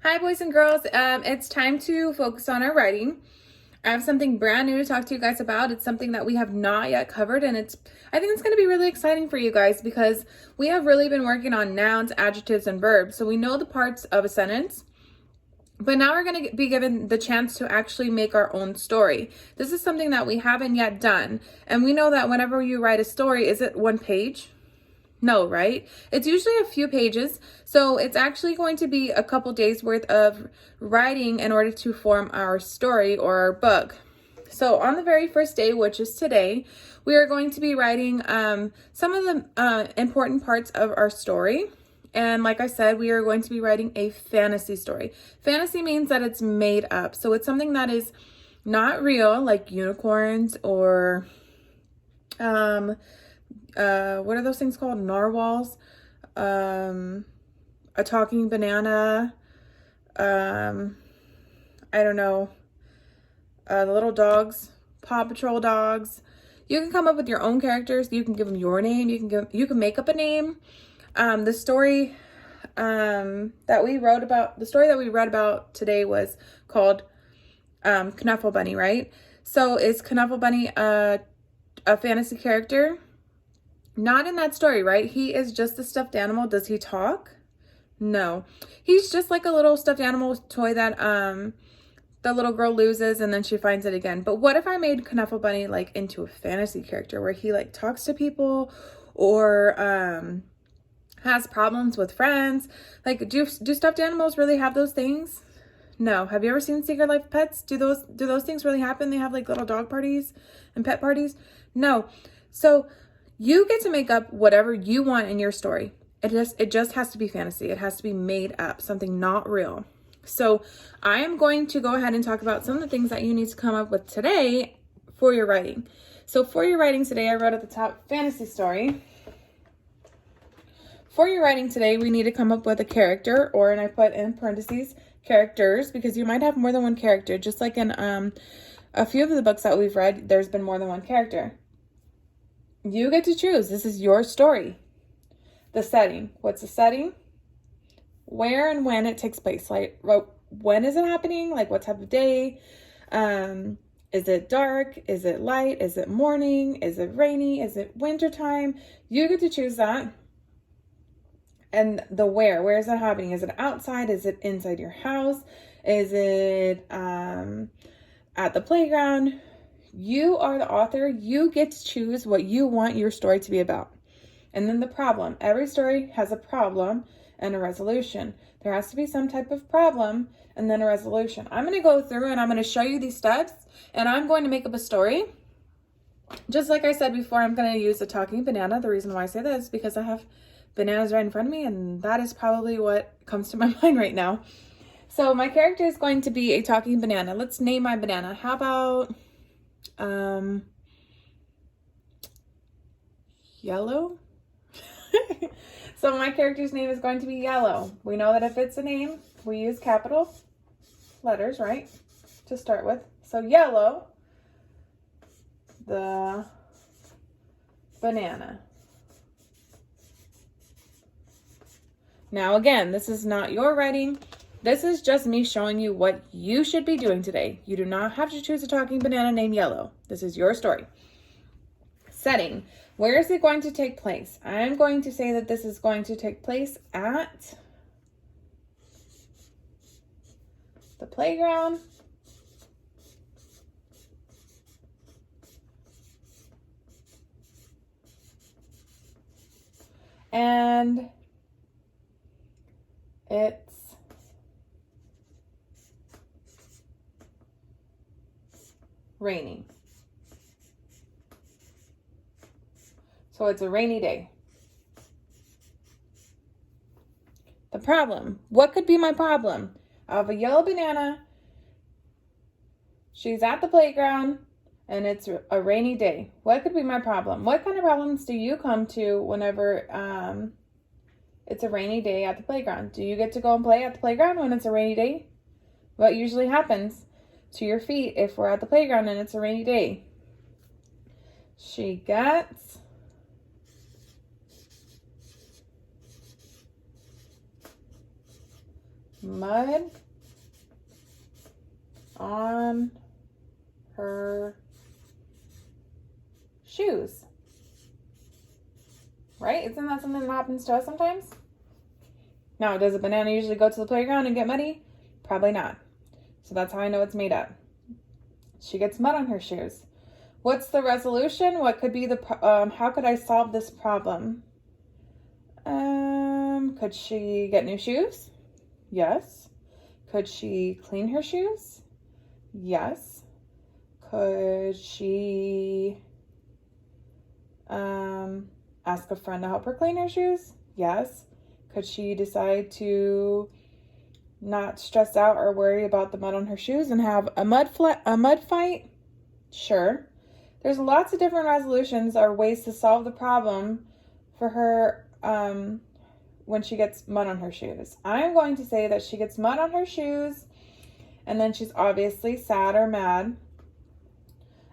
Hi, boys and girls. It's time to focus on our writing. I have something brand new to talk to you guys about. It's something that we have not yet covered, and I think it's going to be really exciting for you guys because we have really been working on nouns, adjectives, and verbs. So we know the parts of a sentence, but now we're going to be given the chance to actually make our own story. This is something that we haven't yet done, and we know that whenever you write a story, is it one page? No, right? It's usually a few pages. So it's actually going to be a couple days worth of writing in order to form our story or our book. So on the very first day, which is today, we are going to be writing some of the important parts of our story. And like I said, we are going to be writing a fantasy story. Fantasy means that it's made up. So it's something that is not real, like unicorns or what are those things called? Narwhals, a talking banana, I don't know, the little dogs, Paw Patrol dogs. You can come up with your own characters. You can give them your name. You can make up a name. The story that we wrote about, the story that we read about today was called Knuffle Bunny, right? So is Knuffle Bunny a fantasy character? Not in that story, right? He is just a stuffed animal. Does he talk? No. He's just like a little stuffed animal toy that the little girl loses and then she finds it again. But what if I made Knuffle Bunny like into a fantasy character where he like talks to people or has problems with friends? Like do stuffed animals really have those things? No. Have you ever seen Secret Life of Pets? Do those things really happen? They have like little dog parties and pet parties? No. So you get to make up whatever you want in your story. It just has to be fantasy. It has to be made up, something not real. So I am going to go ahead and talk about some of the things that you need to come up with today for your writing. So for your writing today, I wrote at the top fantasy story. For your writing today, we need to come up with a character, or, and I put in parentheses, characters, because you might have more than one character. Just like in a few of the books that we've read, there's been more than one character. You get to choose. This is your story. The setting. What's the setting? Where and when it takes place. Like, when is it happening? Like, what type of day? Is it dark? Is it light? Is it morning? Is it rainy? Is it wintertime? You get to choose that. And the where. Where is it happening? Is it outside? Is it inside your house? Is it at the playground? You are the author. You get to choose what you want your story to be about. And then the problem. Every story has a problem and a resolution. There has to be some type of problem and then a resolution. I'm going to go through and I'm going to show you these steps and I'm going to make up a story. Just like I said before, I'm going to use a talking banana. The reason why I say that is because I have bananas right in front of me and that is probably what comes to my mind right now. So my character is going to be a talking banana. Let's name my banana. How about Yellow? So my character's name is going to be Yellow. We know that if it's a name, we use capital letters, right? To start with. So Yellow, the banana. Now again, this is not your writing. This is just me showing you what you should be doing today. You do not have to choose a talking banana named Yellow. This is your story. Setting. Where is it going to take place? I'm going to say that this is going to take place at the playground. And it's raining. So it's a rainy day. The problem. What could be my problem? I have a yellow banana. She's at the playground and it's a rainy day. What could be my problem? What kind of problems do you come to whenever it's a rainy day at the playground? Do you get to go and play at the playground when it's a rainy day? What usually happens to your feet if we're at the playground and it's a rainy day? She gets mud on her shoes. Right? Isn't that something that happens to us sometimes? Now, does a banana usually go to the playground and get muddy? Probably not. So that's how I know it's made up. She gets mud on her shoes. What's the resolution? What could be the, how could I solve this problem? Could she get new shoes? Yes. Could she clean her shoes? Yes. Could she ask a friend to help her clean her shoes? Yes. Could she decide to not stress out or worry about the mud on her shoes and have a mud fight? Sure. There's lots of different resolutions or ways to solve the problem for her when she gets mud on her shoes. I'm going to say that she gets mud on her shoes and then she's obviously sad or mad.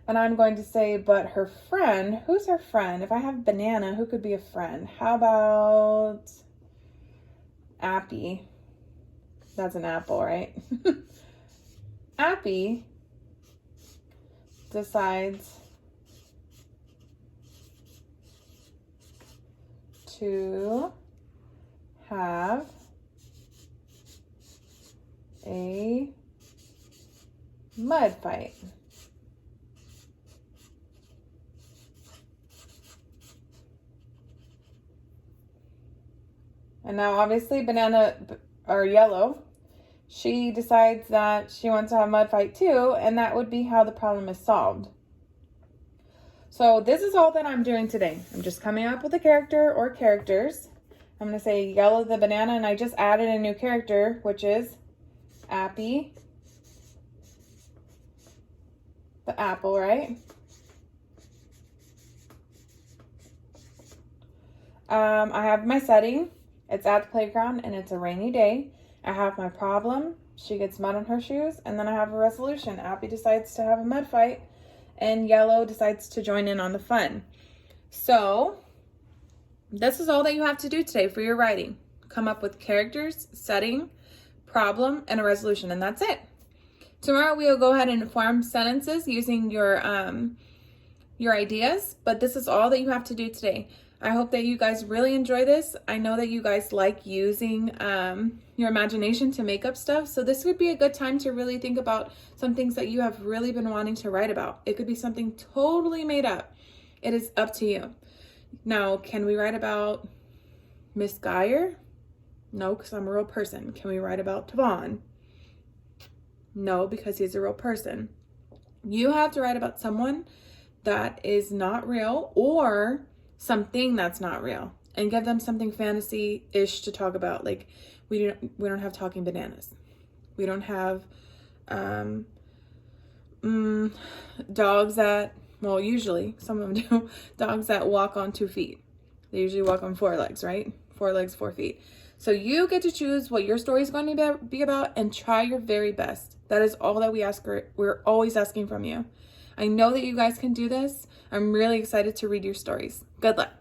And I'm going to say, but her friend, who's her friend? If I have banana, who could be a friend? How about Appy? That's an apple, right? Appy decides to have a mud fight. And now obviously banana or yellow, she decides that she wants to have a mud fight too, and that would be how the problem is solved. So this is all that I'm doing today. I'm just coming up with a character or characters. I'm going to say yellow the banana, and I just added a new character, which is Appy the apple, right? I have my setting. It's at the playground and it's a rainy day. I have my problem. She gets mud on her shoes. And then I have a resolution. Appy decides to have a mud fight and yellow decides to join in on the fun. So this is all that you have to do today for your writing. Come up with characters, setting, problem, and a resolution, and that's it. Tomorrow we will go ahead and form sentences using your ideas, but this is all that you have to do today. I hope that you guys really enjoy this. I know that you guys like using your imagination to make up stuff, so this would be a good time to really think about some things that you have really been wanting to write about. It could be something totally made up. It is up to you. Now, can we write about Miss Geyer? No, because I'm a real person. Can we write about Tavon? No, because he's a real person. You have to write about someone that is not real or something that's not real, and give them something fantasy-ish to talk about. Like we don't have talking bananas. We don't have dogs that, well, usually some of them do, dogs that walk on 2 feet. They usually walk on 4 legs, right? 4 legs, 4 feet. So you get to choose what your story is going to be about and try your very best. That is all that we ask. We're always asking from you. I know that you guys can do this. I'm really excited to read your stories. Good luck.